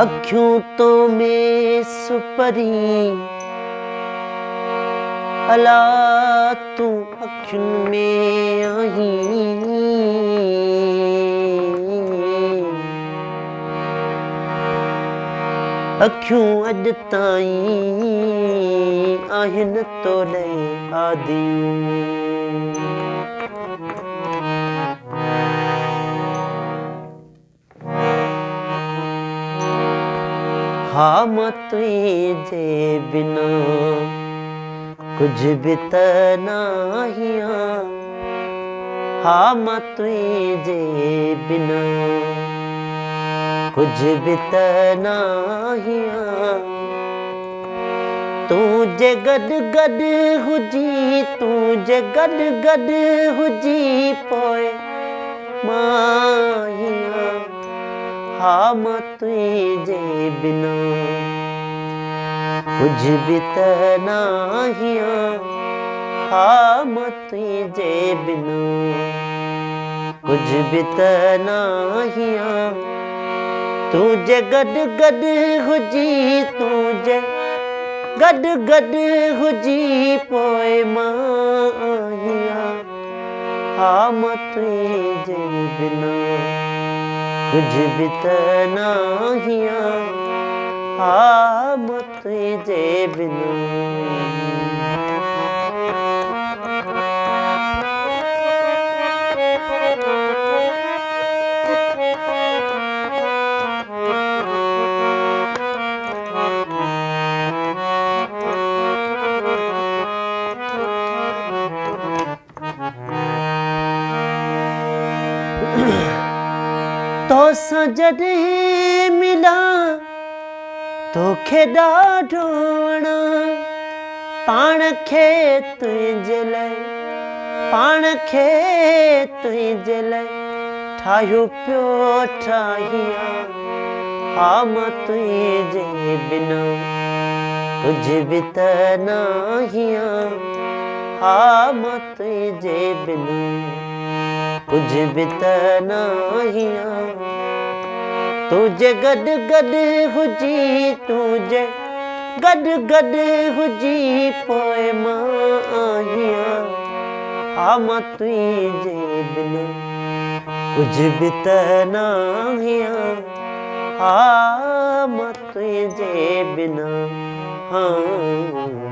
अखियों तो में सुपरी अला तू अखियों में आई अखियों अज ताईं आहिन तोले आदि हाँ मां तुझे बिना कुछ भी त नाहिया हाँ मां तुझे बिना कुछ भी त नाहिया तू जे गड गड हुजी तू जे गड गड हुजी पोए माहिया हाँ मां तुझे बिना कुछ भी त नाहिया हाँ मां तुझे बिना कुछ भी त नाहिया तुझे गड गड हुजी तुझे गड गड हुजी पोए माहिया हाँ मां तुझे बिना कुछ भी त नाहिया हाँ मां तुझे बिना तो सजदे मिला तोखे ॾाढो वणा पाण खे तुंहिंजे लाइ पाण खे तुंहिंजे लाइ ठाहियो पियो ठाहिया हाँ मां तुंहिंजे बिना कुझु बि त नाहिया हाँ मां तुंहिंजे बिना कुछ भी त नाहिया तुझे गड गड हुजी तुझे गड गड हुजी पोए माहिया हाँ मां तुझे बिना कुछ भी त नाहिया हाँ मां तुझे बिना हाँ